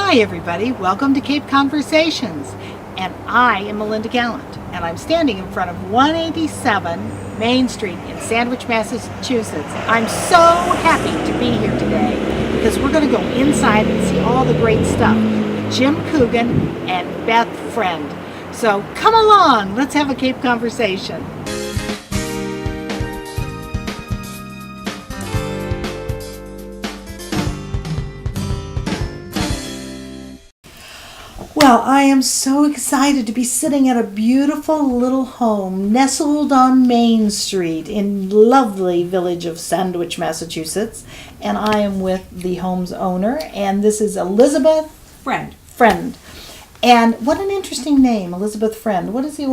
Hi everybody, welcome to Cape Conversations, and I am Melinda Gallant, and I'm standing in front of 187 Main Street in Sandwich, Massachusetts. I'm so happy to be here today because we're going to go inside and see all the great stuff with Jim Coogan and Beth Friend. So come along, let's have a Cape Conversation. Well, I am so excited to be sitting at a beautiful little home nestled on Main Street in lovely village of Sandwich, Massachusetts. And I am with the home's owner, and this is Elizabeth Friend. And what an interesting name, Elizabeth Friend. What is the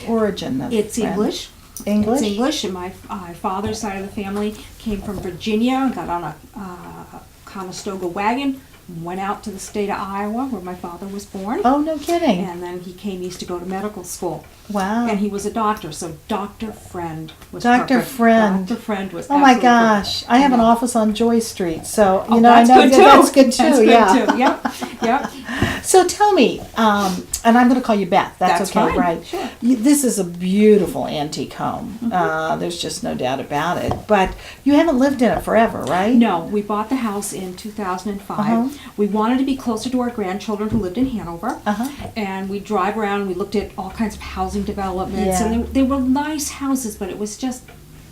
origin of It's Friend? English. English? It's English, and my father's side of the family came from Virginia and got on a Conestoga wagon, went out to the state of Iowa where my father was born. Oh, no kidding. And then he came east to go to medical school. Wow. And he was a doctor, so Dr. Friend was Dr. perfect. Friend. Dr. Friend was Oh my absolutely gosh! perfect. I have an office on Joy Street, so Oh, I that's know good that too. that's good too. That's good Yeah. too. Yep. So tell me, and I'm going to call you Beth. That's okay, fine. right? Sure. This is a beautiful antique home. Mm-hmm. There's just no doubt about it. But you haven't lived in it forever, right? No, we bought the house in 2005. Uh-huh. We wanted to be closer to our grandchildren who lived in Hanover. Uh-huh. And we drive around and we looked at all kinds of housing developments. Yeah. And they were nice houses, but it was just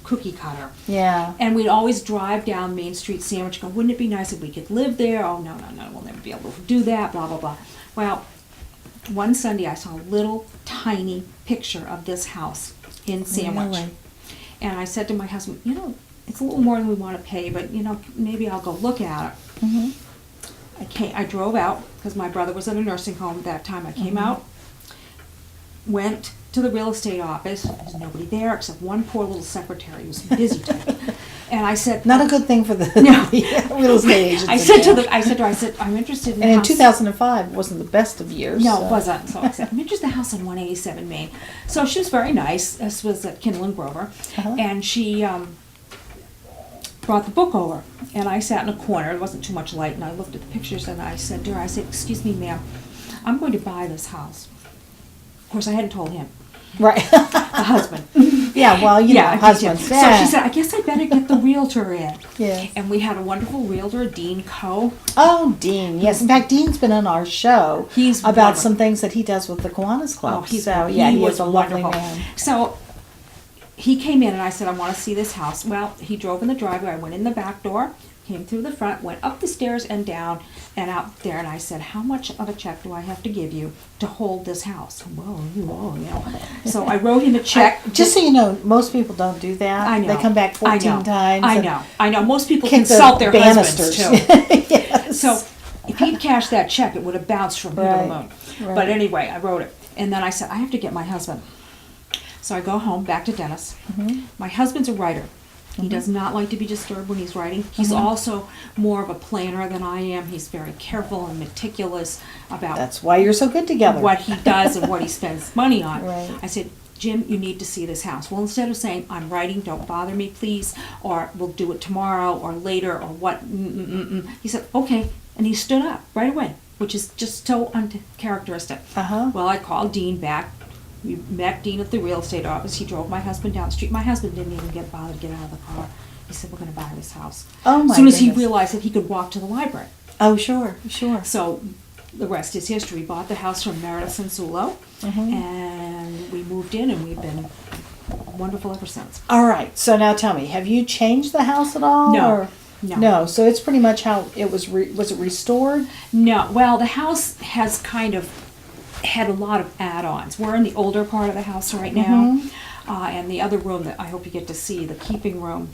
cookie cutter. Yeah. And we'd always drive down Main Street Sandwich, go, wouldn't it be nice if we could live there? Oh, no, we'll never be able to do that, blah, blah, blah. Well, one Sunday I saw a little tiny picture of this house in Sandwich. Really? And I said to my husband, it's a little more than we want to pay, but, maybe I'll go look at it. Mm-hmm. I drove out because my brother was in a nursing home at that time. I came out, went to the real estate office. There's nobody there except one poor little secretary who was busy typing. And I said, Not a good thing for the, No. the real estate agents. I said to her, I'm interested in the And in house. 2005 wasn't the best of years. No, so. it wasn't. So I said, I'm interested in the house on 187 Main. So she was very nice. This was at Kindle and Grover. Uh-huh. And she brought the book over. And I sat in a corner. There wasn't too much light. And I looked at the pictures and I said to her, excuse me, ma'am, I'm going to buy this house. Of course, I hadn't told him. Right. The husband. Yeah, well, husband So said. she said, I guess I better get the realtor in. Yes. And we had a wonderful realtor, Dean Coe. Oh, Dean. Yes. In fact, Dean's been on our show He's about wonderful. some things that he does with the Kiwanis Club. Oh, he he was is a lovely wonderful. man. So he came in and I said, I want to see this house. Well, he drove in the driveway. I went in the back door, came through the front, went up the stairs and down and out there. And I said, how much of a check do I have to give you to hold this house? Whoa. So I wrote him a check. Just so you know, most people don't do that. I know. They come back 14 times. I know. Most people kick the consult their banisters. husbands too. Yes. So if he'd cashed that check, it would have bounced from here to the Right, moon. right. But anyway, I wrote it. And then I said, I have to get my husband. So I go home, back to Dennis. Mm-hmm. My husband's a writer. He does not like to be disturbed when he's writing. He's Mm-hmm. also more of a planner than I am. He's very careful and meticulous about That's why you're so good together. what he does and what he spends money on. Right. I said, Jim, you need to see this house. Well, instead of saying, I'm writing, don't bother me, please, or we'll do it tomorrow or later or what, he said, okay. And he stood up right away, which is just so uncharacteristic. Uh-huh. Well, I called Dean back. We met Dean at the real estate office. He drove my husband down the street. My husband didn't even bother to get out of the car. He said, we're going to buy this house. Oh, my As soon as he goodness. realized that he could walk to the library. Oh, sure. So the rest is history. We bought the house from Meredith and Sulo, and we moved in, and we've been wonderful ever since. All right. So now tell me, have you changed the house at all? No. Or? No. No. So it's pretty much how it was. Was it restored? No. Well, the house has kind of had a lot of add-ons. We're in the older part of the house right now. And the other room that I hope you get to see, the keeping room,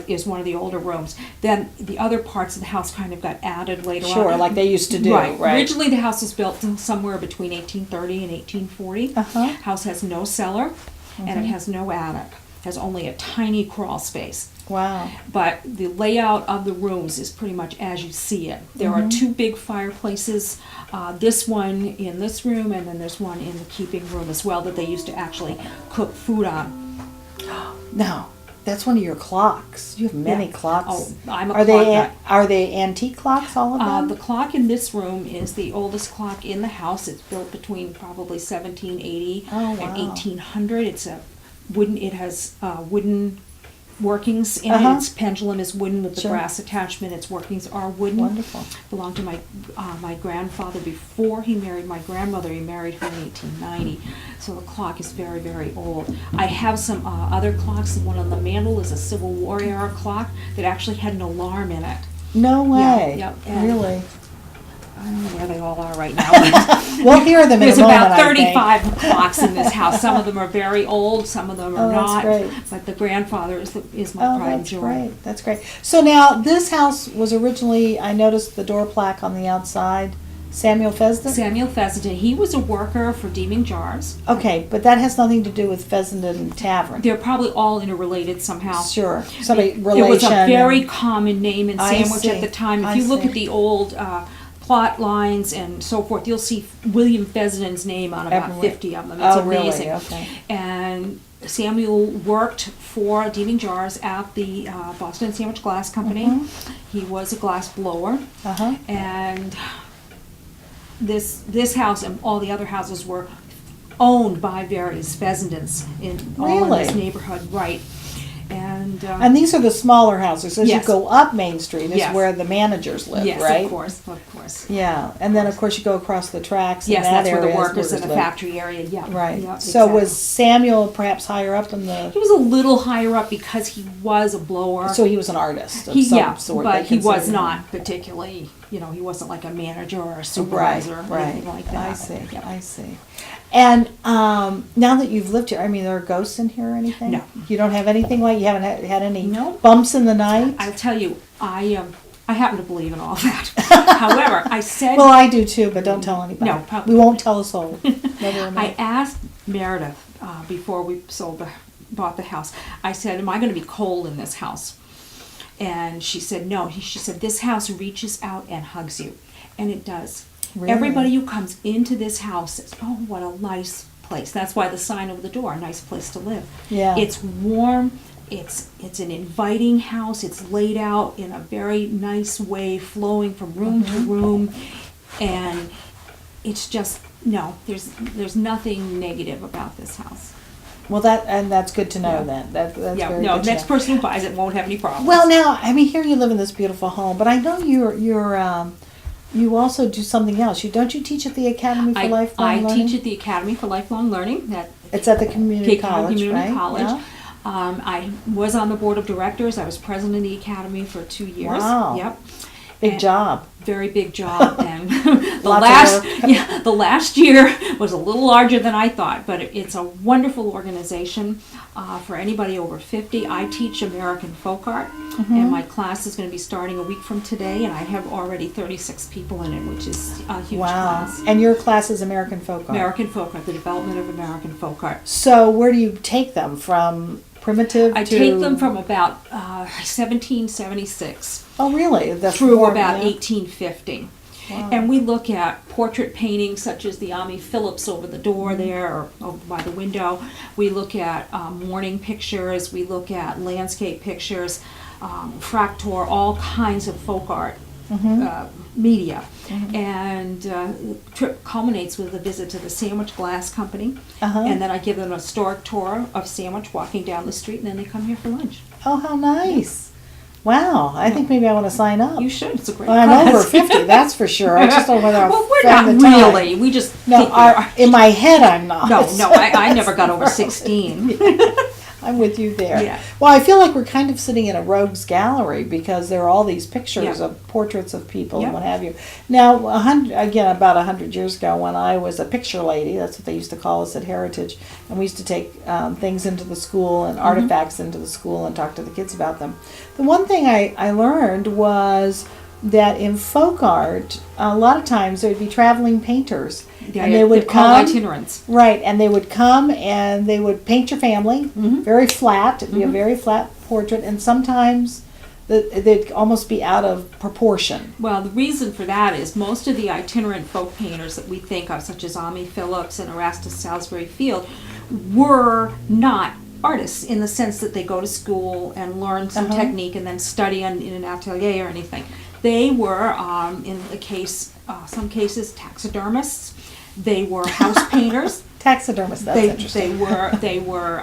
is one of the older rooms. Then the other parts of the house kind of got added later on. Sure, like they used to do. Right. Originally, the house was built somewhere between 1830 and 1840. House has no cellar, and it has no attic. Has only a tiny crawl space. Wow. But the layout of the rooms is pretty much as you see it. There are two big fireplaces, this one in this room, and then there's one in the keeping room as well that they used to actually cook food on. No. That's one of your clocks. You have many Yeah. clocks. Oh, I'm a Are clock they nut. are they antique clocks? All of them. The clock in this room is the oldest clock in the house. It's built between probably 1780 Oh, wow. and 1800. It's a wooden. It has wooden workings in Uh-huh. it. Its pendulum is wooden with the Sure. brass attachment. Its workings are wooden. Wonderful. Belonged to my grandfather before he married my grandmother. He married her in 1890. So the clock is very, very old. I have some other clocks. The one on the mantle is a Civil War era clock that actually had an alarm in it. No way. Yeah, and- Really. I don't know where they all are right now. But We'll hear them in there's a moment. about I think. 35 clocks in this house. Some of them are very old, some of them are Oh, that's not. great. But the grandfather is my Oh, pride and that's joy. great. That's great. So now this house was originally, I noticed the door plaque on the outside, Samuel Fessenden. Samuel Fessenden, he was a worker for Deeming Jars. Okay, but that has nothing to do with Fessenden Tavern. They're probably all interrelated somehow. Sure. Somebody relation. It was a very and- common name in I Sandwich see. at the time. If I you look see. at the old plot lines and so forth, you'll see William Fessenden's name on about Everywhere. 50 of them. It's Oh, really? amazing. Okay. And Samuel worked for Deeming Jars at the Boston Sandwich Glass Company. Mhm. He was a glass blower. Uh-huh. And this house and all the other houses were owned by various Fessendens all in this Really? neighborhood, right? And these are the smaller houses. As Yes. you go up Main Street is Yes. where the managers live, yes, right? of course. Yeah, and then of course you go across the tracks. Yes, and that that's where the area is workers in the live. factory area. Yeah, Right. Yeah, So exactly. was Samuel perhaps higher up than He the? was a little higher up because he was a blower. So he was an artist of some sort. but they he was considered him. not particularly. He wasn't like a manager or a supervisor or Right. anything like that. I see. Yeah. I see. And now that you've lived here, I mean, there are ghosts in here or anything? No. You don't have anything like you haven't had any No. bumps in the night? I'll tell you, I happen to believe in all that. However, I said Well, I do too, but don't tell anybody. No, probably- We won't tell a soul. Never I mind. asked Meredith before we bought the house. I said, "Am I going to be cold in this house?" And she said, "No." She said, "This house reaches out and hugs you," and it does. Really? Everybody who comes into this house says, "Oh, what a nice place." That's why the sign over the door, "A nice place to live." Yeah. It's warm. It's an inviting house. It's laid out in a very nice way, flowing from room to room, and it's just no. There's nothing negative about this house. Well, that's good to know Yeah. then. That's Yeah, very no. good to Next know. person who buys it won't have any problems. Well, now, I mean, here you live in this beautiful home, but I know you also do something else. Don't you teach at the Academy for Lifelong I Learning? teach at the Academy for Lifelong Learning at It's at the community Cape Cod college, Community right? College. Yeah. I was on the board of directors. I was president of the academy for 2 years. Wow. Yep. Big And- job. Very big job, and Lots of work. the last year was a little larger than I thought, but it's a wonderful organization for anybody over 50. I teach American folk art, Mm-hmm. and my class is going to be starting a week from today, and I have already 36 people in it, which is a huge Wow. class. And your class is American folk art. American folk art, the development of American folk art. So where do you take them from? Primitive I to? take them from about 1776 Oh, really? The through form, about yeah? 1850. Wow. And we look at portrait paintings such as the Ami Phillips over the door there or over by the window. We look at morning pictures. We look at landscape pictures, fractor, all kinds of folk art media. And the trip culminates with a visit to the Sandwich Glass Company. Uh-huh. And then I give them a historic tour of Sandwich walking down the street, and then they come here for lunch. Oh, how nice. Wow. I think maybe I want to sign up. You should. It's a great Well, I'm class. over 50, that's for sure. I just don't know whether I'll Well, we're find not the time. really. We just No, think we are. in my head I'm not. No, I never got over 16. I'm with you there. Yeah. Well, I feel like we're kind of sitting in a rogues gallery because there are all these pictures Yeah. of portraits of people and Yeah. what have you. Now, about 100 years ago, when I was a picture lady, that's what they used to call us at Heritage, and we used to take things into the school and Mm-hmm. artifacts into the school and talk to the kids about them. The one thing I learned was that in folk art, a lot of times there would be traveling painters, and they would they're called come. itinerants. Right, and they would come and they would paint your family, very flat. It'd be a very flat portrait, and sometimes they'd almost be out of proportion. Well, the reason for that is most of the itinerant folk painters that we think of, such as Ami Phillips and Erastus Salisbury Field, were not artists in the sense that they go to school and learn some technique and then study in an atelier or anything. They were, in the case, some cases, taxidermists. They were house painters. Taxidermist, that's interesting. They were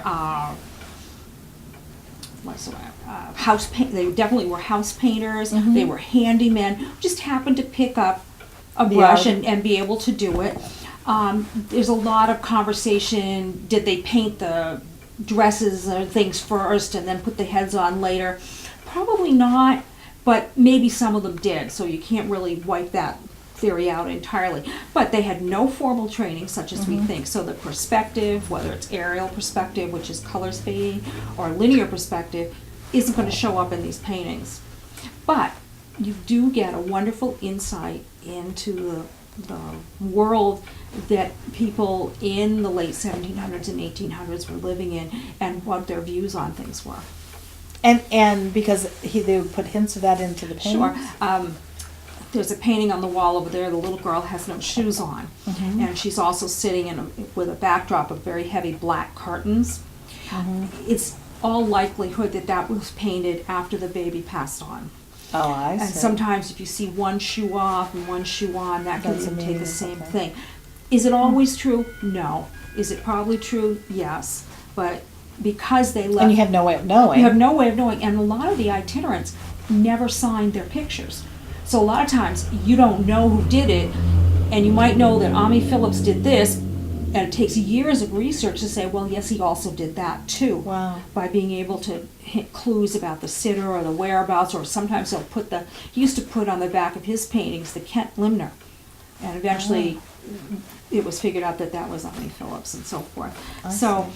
they definitely were house painters. They were handymen. Just happened to pick up a brush and be able to do it. There's a lot of conversation. Did they paint the dresses or things first and then put the heads on later? Probably not, but maybe some of them did. So you can't really wipe that theory out entirely. But they had no formal training such as we think. So the perspective, whether it's aerial perspective, which is colors fading, or linear perspective, isn't going to show up in these paintings. But you do get a wonderful insight into the world that people in the late 1700s and 1800s were living in and what their views on things were. And because they would put hints of that into the paintings? Sure. There's a painting on the wall over there. The little girl has no shoes on, and she's also sitting with a backdrop of very heavy black curtains. It's all likelihood that was painted after the baby passed on. Oh, I see. And sometimes if you see one shoe off and one shoe on, that can indicate the same thing. Is it always true? No. Is it probably true? Yes. But because they left... And you have no way of knowing. You have no way of knowing. And a lot of the itinerants never signed their pictures. So a lot of times you don't know who did it, and you might know that Ami Phillips did this, and it takes years of research to say, well, yes, he also did that too. Wow. By being able to hit clues about the sitter or the whereabouts, or sometimes he'll he used to put on the back of his paintings the Kent Limner. And eventually it was figured out that was Ami Phillips and so forth. So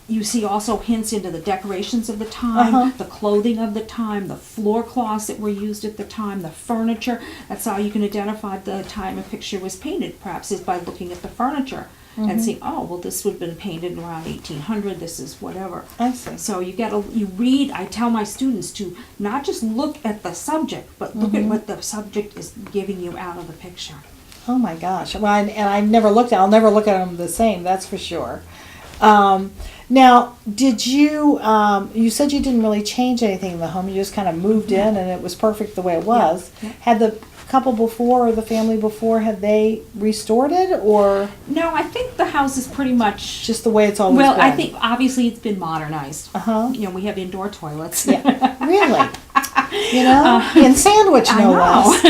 you see also hints into the decorations of the time, the clothing of the time, the floor cloths that were used at the time, the furniture. That's how you can identify the time a picture was painted, perhaps, is by looking at the furniture and seeing, oh, well, this would have been painted around 1800, this is whatever. I see. So you read, I tell my students to not just look at the subject, but look at what the subject is giving you out of the picture. Oh my gosh. Well, and I'll never look at them the same, that's for sure. Now, did you said you didn't really change anything in the home, you just kind of moved in and it was perfect the way it was. Yeah. Had the couple before or the family before, had they restored it or? No, I think the house is pretty much... Just the way it's always been? Well, I think obviously it's been modernized. We have indoor toilets. Yeah, really? In Sandwich, no less.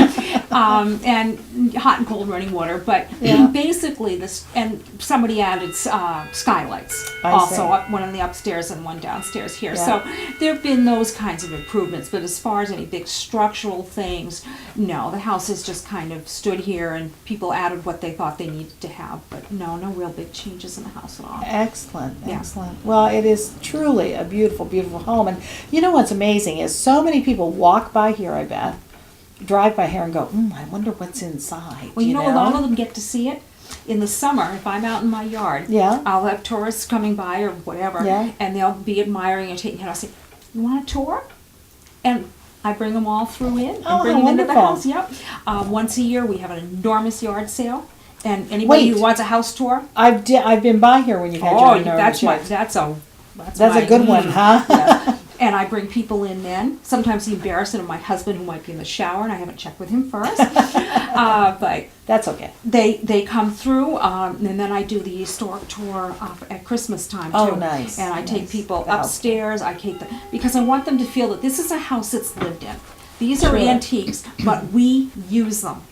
And hot and cold running water, but basically this, and somebody added skylights also, one in the upstairs and one downstairs here. Yeah. So there have been those kinds of improvements, but as far as any big structural things, no, the house has just kind of stood here and people added what they thought they needed to have, but no real big changes in the house at all. Excellent. Well, it is truly a beautiful, beautiful home. And you know what's amazing is so many people walk by here, I bet, drive by here and go, I wonder what's inside. Well, you know, a lot of them get to see it. In the summer, if I'm out in my yard, I'll have tourists coming by or whatever, and they'll be admiring and taking it. I'll say, you want a tour? And I bring them all through in and bring them into the house. Yep. Once a year, we have an enormous yard sale. And anybody who wants a house tour? I've been by here when you had your that's a good one, huh? Yeah. And I bring people in then. Sometimes the embarrassment of my husband who might be in the shower and I haven't checked with him first. But that's okay. They come through, and then I do the historic tour at Christmas time too. Oh, nice. And I take people upstairs. I take them because I want them to feel that this is a house that's lived in. These are antiques, but we use them.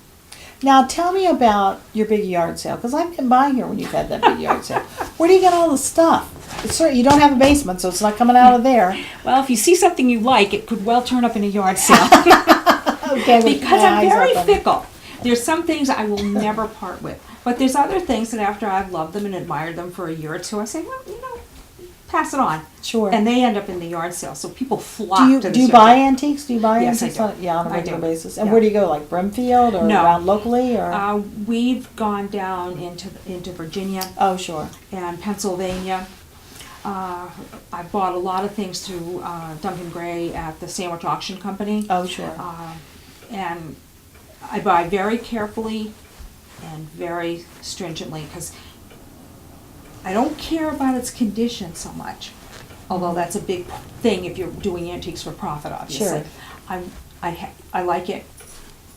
Now tell me about your big yard sale, because I've been by here when you've had that big yard sale. Where do you get all the stuff? You don't have a basement, so it's not coming out of there. Well, if you see something you like, it could well turn up in a yard sale. Okay, because I'm very fickle. There's some things I will never part with, but there's other things that after I've loved them and admired them for a year or two, I say, well, pass it on. Sure. And they end up in the yard sale, so people flock to this. Do you buy antiques? Do you buy yes, antiques? I do. On a regular basis. And where do you go? Like Brimfield or around locally? Or? We've gone down into Virginia. Oh, sure. And Pennsylvania. I bought a lot of things through Duncan Gray at the Sandwich Auction Company. Oh, sure. And I buy very carefully and very stringently because I don't care about its condition so much. although that's a big thing if you're doing antiques for profit, obviously. Sure. I like it,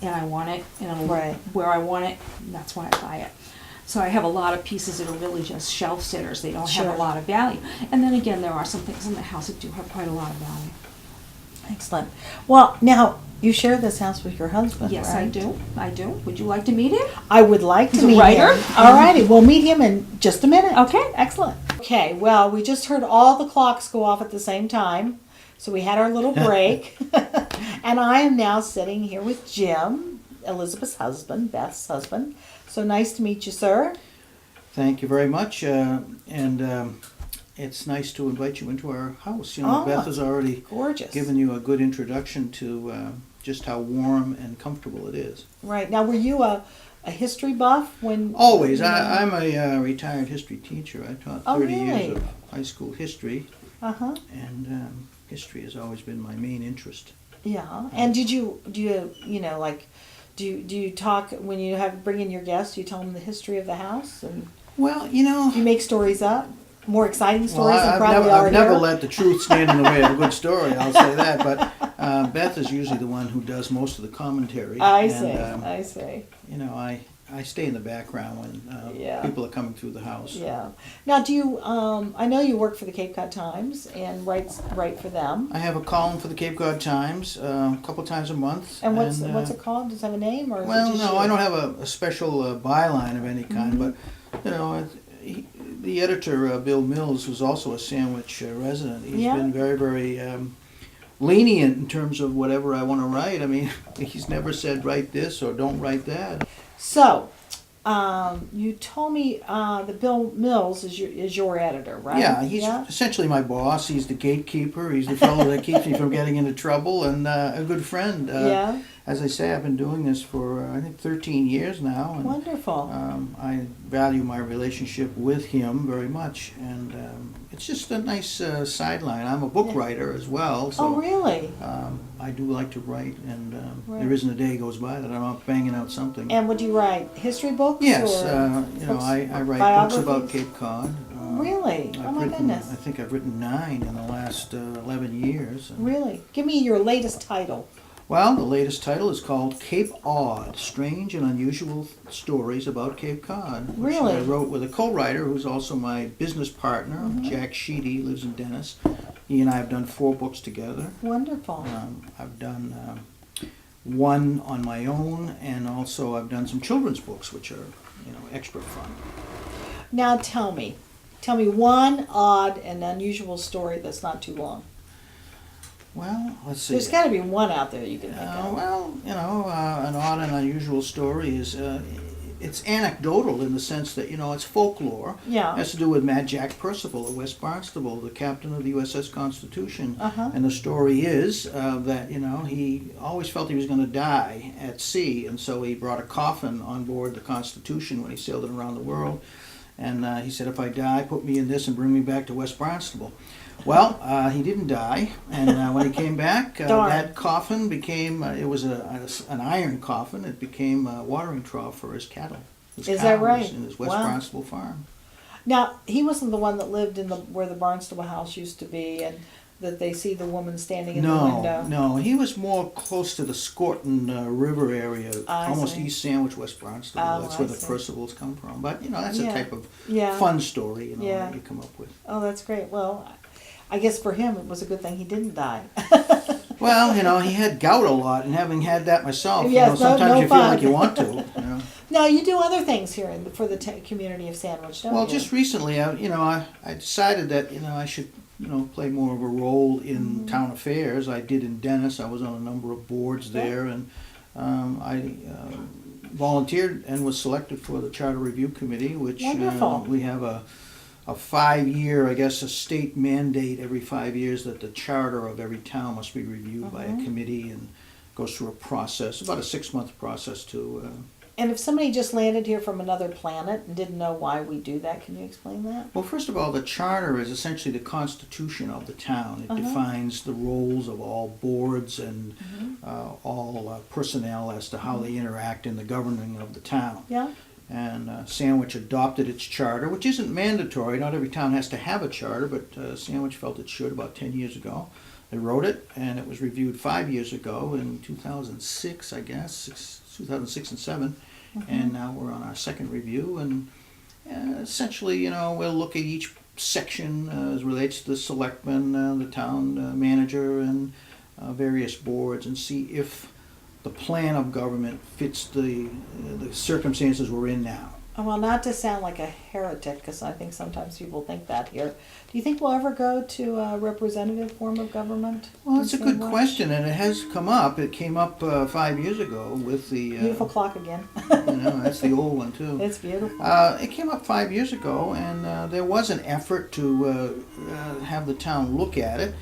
and I want it, and it'll Right. where I want it, and that's why I buy it. So I have a lot of pieces that are really just shelf sitters. They don't have Sure. a lot of value. And then again, there are some things in the house that do have quite a lot of value. Excellent. Well, now, you share this house with your husband, Yes, right? I do. I do. Would you like to meet him? I would like to He's a meet writer. him. All righty, we'll meet him in just a minute. Okay. Excellent. Okay, well, we just heard all the clocks go off at the same time, so we had our little break. And I am now sitting here with Jim, Elizabeth's husband, Beth's husband. So nice to meet you, sir. Thank you very much, and it's nice to invite you into our house. You know, Oh, Beth has already Gorgeous. given you a good introduction to just how warm and comfortable it is. Right. Now, were you a history buff when... Always. you know? I'm a retired history teacher. I taught Oh, 30 really? years of high school history, Uh-huh. and history has always been my main interest. Yeah. And do you talk when you bring in your guests, do you tell them the history of the house? And Well, you know, do you make stories up? More exciting well, stories than I've probably never, are I've never here? let the truth stand in the way of a good story, I'll say that, but Beth is usually the one who does most of the commentary. I and, see. I see. You know, I stay in the background when Yeah. people are coming through the house. Yeah. Now, do you? I know you work for the Cape Cod Times and write for them. I have a column for the Cape Cod Times a couple times a month. And what's it called? Does it have a name or? Well, is it just no, you? I don't have a special byline of any kind, Mm-hmm. but you know, the editor Bill Mills, who's also a Sandwich resident, he's Yeah. been very, very lenient in terms of whatever I want to write. I mean, he's never said write this or don't write that. So, you told me that Bill Mills is your editor, right? Yeah, he's essentially my boss. He's the gatekeeper. He's the fellow that keeps me from getting into trouble, and a good friend. Yeah. As I say, I've been doing this for I think 13 years now, and Wonderful. I value my relationship with him very much, and it's just a nice sideline. I'm a book writer as well, so Oh, really? I do like to write, and Right. there isn't a day goes by that I'm not banging out something. And what do you write? History books? Yes, Or you know, books- I write books about biographies? Cape Cod. Really? Oh, my goodness. I think I've written 9 in the last 11 years. And- Really? Give me your latest title. Well, the latest title is called Cape Odd, Strange and Unusual Stories About Cape Cod. Which Really? I wrote with a co-writer who's also my business partner, Mm-hmm. Jack Sheedy, lives in Dennis. He and I have done 4 books together. Wonderful. I've done one on my own, and also I've done some children's books, which are, you know, extra fun. Now tell me one odd and unusual story that's not too long. Well, let's see. There's got to be one out there you can think of. Well, you know, an odd and unusual story is it's anecdotal in the sense that, you know, it's folklore. Yeah. It has to do with Mad Jack Percival of West Barnstable, the captain of the USS Constitution. Uh-huh. And the story is that, you know, he always felt he was going to die at sea, and so he brought a coffin on board the Constitution when he sailed it around the world. And he said, if I die, put me in this and bring me back to West Barnstable. Well, he didn't die, and when he came back, Darn. that coffin became, it was an iron coffin, it became a watering trough for his cattle. His Is that cows right? In his West Wow. Barnstable farm. Now, he wasn't the one that lived in where the Barnstable house used to be, and that they see the woman standing in the window. No, he was more close to the Scorton River area, I almost see. East Sandwich, West Barnstable. Oh, That's I where the see. Percivals come from. But, you know, that's Yeah. a type of Yeah. fun story, you know, Yeah. that you come up with. Oh, that's great. Well, I guess for him it was a good thing he didn't die. Well, you know, he had gout a lot, and having had that myself, you Yes, know, sometimes no you feel fun. like you want to. You know. Now, you do other things here for the community of Sandwich, don't Well, you? just recently, I decided that, you know, I should, you know, play more of a role in town affairs. I did in Dennis. I was on a number of boards there, and I volunteered and was selected for the Charter Review Committee, which Wonderful. we have a 5-year, I guess, a state mandate every 5 years that the charter of every town must be reviewed by a committee and goes through a process, about a 6-month process to. And if somebody just landed here from another planet and didn't know why we do that, can you explain that? Well, first of all, the charter is essentially the constitution of the town. It defines the roles of all boards and all personnel as to how they interact in the governing of the town. Yeah? And Sandwich adopted its charter, which isn't mandatory. Not every town has to have a charter, but Sandwich felt it should about 10 years ago. They wrote it, and it was reviewed 5 years ago in 2006, I guess, 2006 and 7. And now we're on our second review. And essentially, we'll look at each section as relates to the selectmen, the town manager, and various boards, and see if the plan of government fits the circumstances we're in now. Well, not to sound like a heretic, because I think sometimes people think that here. Do you think we'll ever go to a representative form of government? Well, it's a good question, and it has come up. It came up 5 years ago with the... Beautiful clock again. That's the old one, too. It's beautiful. It came up 5 years ago, and there was an effort to have the town look at it.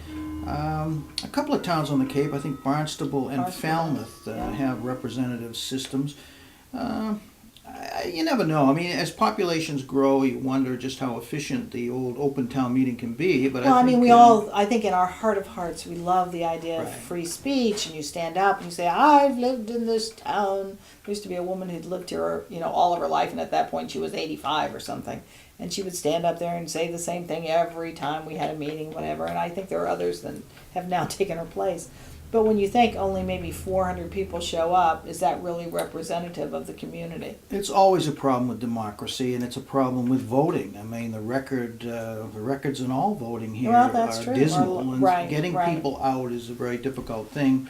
A couple of towns on the Cape, I think Barnstable and Falmouth, have representative systems. You never know. I mean, as populations grow, you wonder just how efficient the old open town meeting can be. But Well, I think, I think in our heart of hearts, we love the idea of Right. free speech, and you stand up and you say, I've lived in this town. There used to be a woman who'd lived here, all of her life, and at that point she was 85 or something. And she would stand up there and say the same thing every time we had a meeting, whatever. And I think there are others that have now taken her place. But when you think only maybe 400 people show up, is that really representative of the community? it's always a problem with democracy, and it's a problem with voting. I mean, the records in all voting here Well, that's are true. dismal, and Right, getting right. people out is a very difficult thing.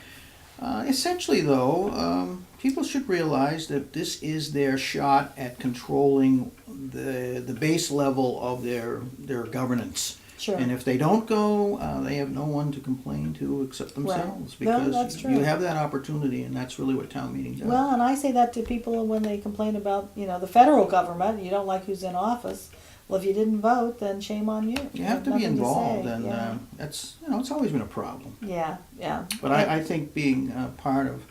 Essentially, though, people should realize that this is their shot at controlling the base level of their governance. Sure. And if they don't go, they have no one to complain to except themselves. Right. No, Because that's true. you have that opportunity, and that's really what town meetings are. Well, and I say that to people when they complain about, the federal government, you don't like who's in office. Well, if you didn't vote, then shame on you. You have to be Nothing involved, say. and Yeah. that's it's always been a problem. Yeah, yeah. But I think being part of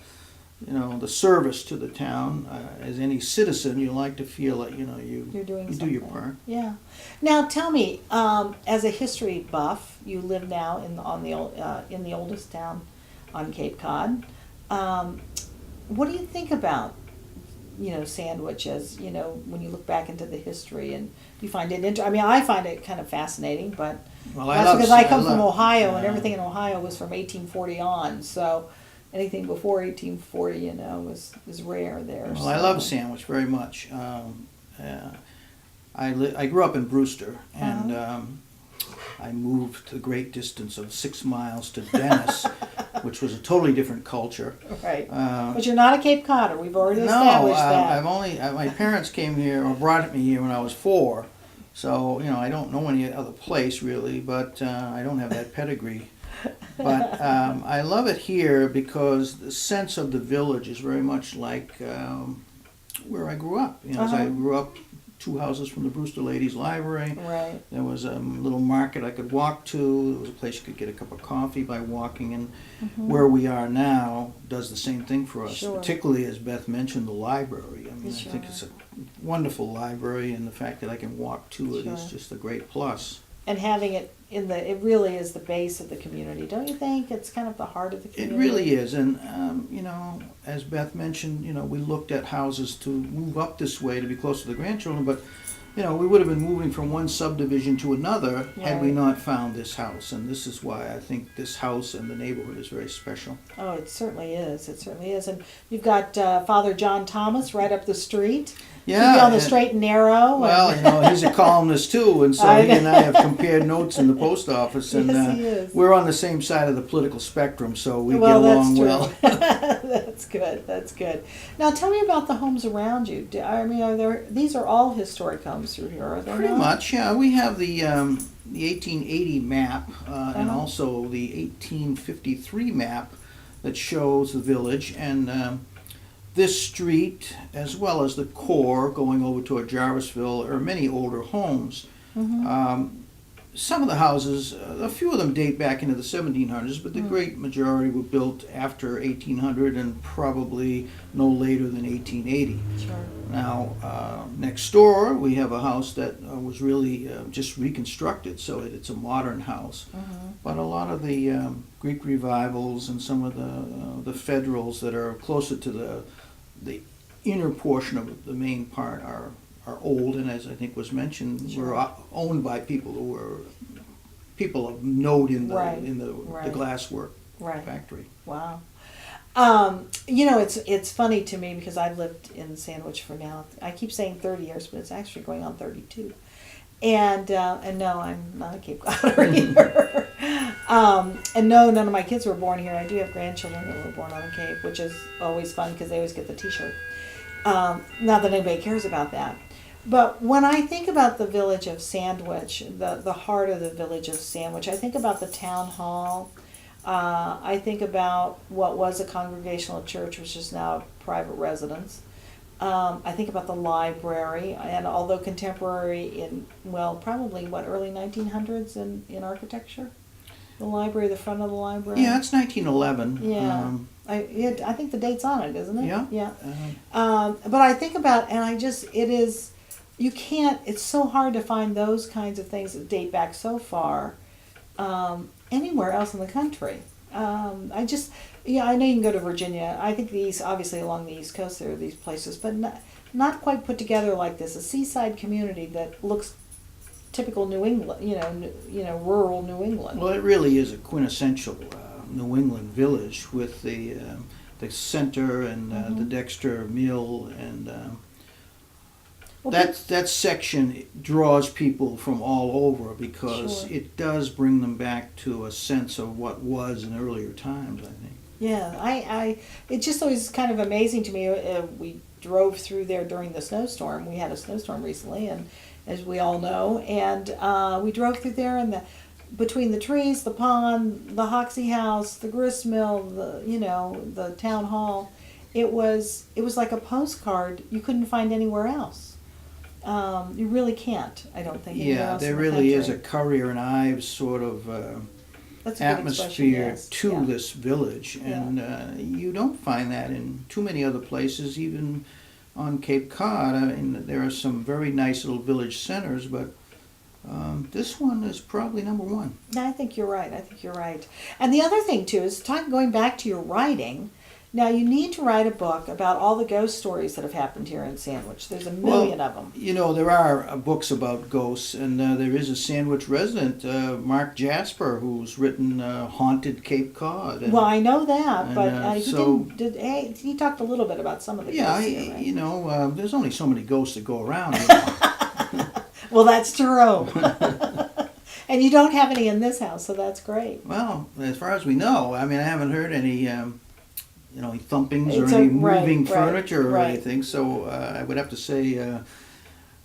the service to the town, as any citizen, you like to feel that You're doing you do something. your part. Yeah. Now tell me, as a history buff, you live now in the oldest town on Cape Cod. What do you think about Sandwich as when you look back into the history, and you find it I find it kind of fascinating, but Well, that's because I come from Ohio, and everything in Ohio was from 1840 on, so anything before 1840, is rare there. Well, I love Sandwich very much. I grew up in Brewster, and I moved the great distance of 6 miles to Dennis, which was a totally different culture. Right. But you're not a Cape Codder. We've already No, established that. I've only my parents came here or brought me here when I was 4, so I don't know any other place really, but I don't have that pedigree. But I love it here because the sense of the village is very much like where I grew up. As I grew up 2 houses from the Brewster Ladies Library. Right. There was a little market I could walk to. There was a place you could get a cup of coffee by walking. And where we are now does the same thing for us, Sure. particularly as Beth mentioned, the library. I mean, Sure. I think it's a wonderful library, and the fact that I can walk to it is Sure. just a great plus. And having it it really is the base of the community, don't you think? It's kind of the heart of the It community. really is, and as Beth mentioned, we looked at houses to move up this way to be close to the grandchildren, but we would have been moving from one subdivision to another had we Right. not found this house, and this is why I think this house and the neighborhood is very special. Oh, it certainly is. It certainly is. And you've got Father John Thomas right up the street. Yeah, He'd be on the and- straight and narrow. Well, he's a columnist too, and so he and I have compared notes in the post office, and Yes, he is. we're on the same side of the political spectrum, so we Well, get along that's well. true. That's good. That's good. Now, tell me about the homes around you. These are all historic homes through here, are they? Pretty not? much, yeah. We have the 1880 map and Uh-huh. also the 1853 map that shows the village, and this street, as well as the core going over toward Jarvisville, are many older homes. Some of the houses, a few of them date back into the 1700s, but the great majority were built after 1800 and probably no later than 1880. Sure. Now, next door, we have a house that was really just reconstructed, so it's a modern house. But a lot of the Greek revivals and some of the federals that are closer to the inner portion of the main part are old, and as I think was mentioned, Sure. were owned by people who were people of note in the Right, the right. glasswork Right. factory. Wow. It's funny to me because I've lived in Sandwich for now. I keep saying 30 years, but it's actually going on 32. And no, I'm not a Cape Codder either. And no, none of my kids were born here. I do have grandchildren that were born on the Cape, which is always fun because they always get the T-shirt. Not that anybody cares about that. But when I think about the village of Sandwich, the heart of the village of Sandwich, I think about the town hall. I think about what was a congregational church, which is now private residence. I think about the library, and although contemporary in, well, probably early 1900s in architecture? The library, the front of the library? Yeah, it's 1911. Yeah. I think the date's on it, isn't it? Yeah. Yeah. But I think about, and you can't, it's so hard to find those kinds of things that date back so far anywhere else in the country. I know you can go to Virginia. I think obviously along the East Coast there are these places, but not quite put together like this. A seaside community that looks typical New England, rural New England. Well, it really is a quintessential New England village with the center and the Dexter Mill, and that section draws people from all over because Sure. it does bring them back to a sense of what was in earlier times, I think. Yeah, it's just always kind of amazing to me. We drove through there during the snowstorm. We had a snowstorm recently, and as we all know, and we drove through there, and between the trees, the pond, the Hoxie House, the grist mill, the town hall, it was like a postcard you couldn't find anywhere else. You really can't, I don't think. Anywhere Yeah, else there in the really is a country. Currier and Ives sort of That's a good expression, atmosphere yes. to Yeah. this village, and you don't find that in too many other places, even on Cape Cod. I mean, there are some very nice little village centers, but this one is probably number one. I think you're right. And the other thing too is going back to your writing. Now you need to write a book about all the ghost stories that have happened here in Sandwich. There's a million of them. You know, there are books about ghosts, and there is a Sandwich resident, Mark Jasper, who's written Haunted Cape Cod. And, Well, I know that, but so- he talked a little bit about some of the yeah, ghosts here, right? there's only so many ghosts that go around. You know. Well, that's true. And you don't have any in this house, so that's great. Well, as far as we know, I mean, I haven't heard any, any thumpings It's or any right, moving right, furniture or right. anything. So I would have to say,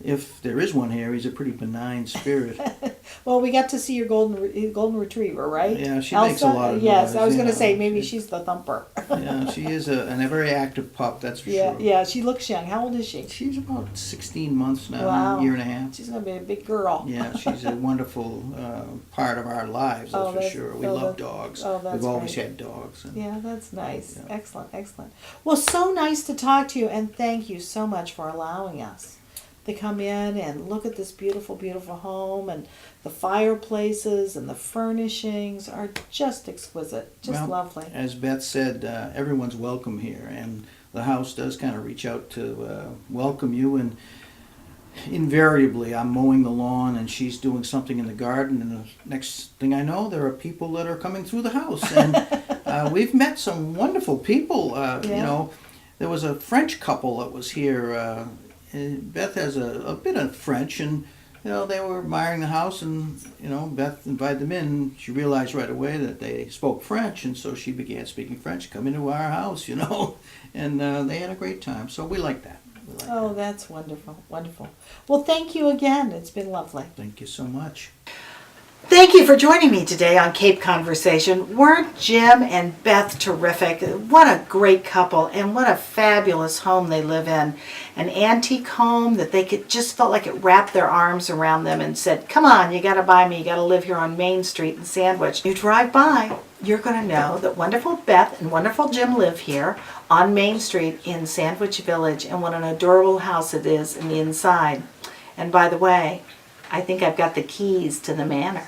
if there is one here, he's a pretty benign spirit. Well, we got to see your golden retriever, right? Yeah, she Elsa? makes a lot of Yes, noise, I was going to yeah. say maybe she's the thumper. Yeah, she is a very active pup, that's for Yeah, sure. yeah. She looks young. How old is she? She's about 16 months now, Wow. a year and a half. She's going to be a big girl. Yeah, she's a wonderful part of our lives, that's Oh, for that's- sure. We oh, love that- dogs. oh, that's We've always great. had dogs. And Yeah, that's nice. Yeah. Excellent, excellent. Well, so nice to talk to you, and thank you so much for allowing us to come in and look at this beautiful, beautiful home, and the fireplaces and the furnishings are just exquisite, just Well, lovely. As Beth said, everyone's welcome here, and the house does kind of reach out to welcome you. And invariably, I'm mowing the lawn, and she's doing something in the garden, and the next thing I know, there are people that are coming through the house, and we've met some wonderful people. You Yeah. know, there was a French couple that was here. And Beth has a bit of French, and they were admiring the house, and Beth invited them in. She realized right away that they spoke French, and so she began speaking French. Come into our house, and they had a great time. So we like that. Oh, that's wonderful, wonderful. Well, thank you again. It's been lovely. Thank you so much. Thank you for joining me today on Cape Conversation. Weren't Jim and Beth terrific? What a great couple, and what a fabulous home they live in. An antique home that they just felt like it wrapped their arms around them and said, come on, you got to buy me. You got to live here on Main Street in Sandwich. You drive by, you're going to know that wonderful Beth and wonderful Jim live here on Main Street in Sandwich Village, and what an adorable house it is in the inside. And by the way, I think I've got the keys to the manor.